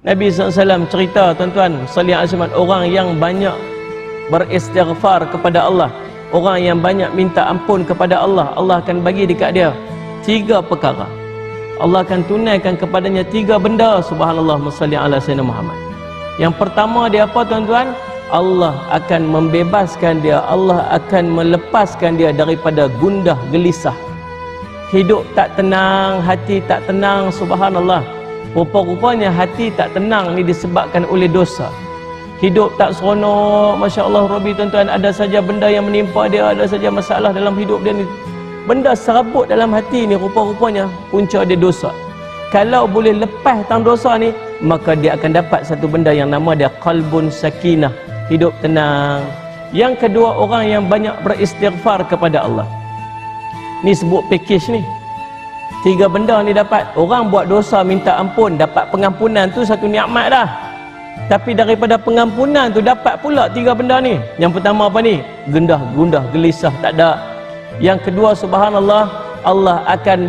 Nabi SAW cerita, tuan-tuan, salih alaihi wasallam, orang yang banyak beristighfar kepada Allah, orang yang banyak minta ampun kepada Allah, Allah akan bagi dekat dia 3 perkara. Allah akan tunaikan kepadanya 3 benda. Subhanallah, salli ala sayyidina Muhammad. Yang pertama dia apa, tuan-tuan? Allah akan membebaskan dia, Allah akan melepaskan dia daripada gundah gelisah. Hidup tak tenang, hati tak tenang. Subhanallah, rupa-rupanya hati tak tenang ni disebabkan oleh dosa. Hidup tak seronok, Masya Allah Rabbi, tuan-tuan, ada saja benda yang menimpa dia, ada saja masalah dalam hidup dia ni. Benda serabut dalam hati ni rupa-rupanya punca dia dosa. Kalau boleh lepas tang dosa ni, maka dia akan dapat satu benda yang nama dia qalbun sakinah, hidup tenang. Yang kedua, orang yang banyak beristighfar kepada Allah. Ni sebut package ni. 3 benda ni dapat. Orang buat dosa minta ampun, dapat pengampunan, tu satu nikmat dah. Tapi daripada pengampunan tu dapat pula 3 benda ni. Yang pertama apa ni? Gundah gelisah tak ada. Yang kedua, subhanallah, Allah akan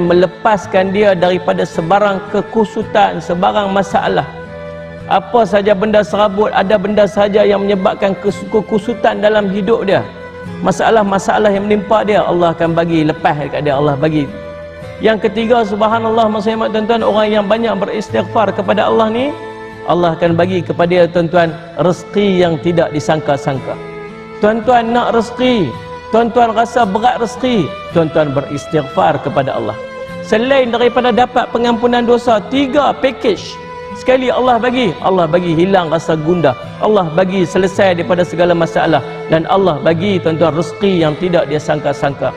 melepaskan dia daripada sebarang kekusutan, sebarang masalah. Apa saja benda serabut, ada benda saja yang menyebabkan kekusutan dalam hidup dia, masalah-masalah yang menimpa dia, Allah akan bagi lepas dekat dia, Allah bagi. Yang ketiga, subhanallah, maksudnya tuan-tuan, orang yang banyak beristighfar kepada Allah ni, Allah akan bagi kepada dia, tuan-tuan, rezeki yang tidak disangka-sangka. Tuan-tuan nak rezeki, tuan-tuan rasa berat rezeki, tuan-tuan beristighfar kepada Allah. Selain daripada dapat pengampunan dosa, 3 package sekali Allah bagi hilang rasa gundah, Allah bagi selesai daripada segala masalah, dan Allah bagi, tuan-tuan, rezeki yang tidak dia sangka-sangka.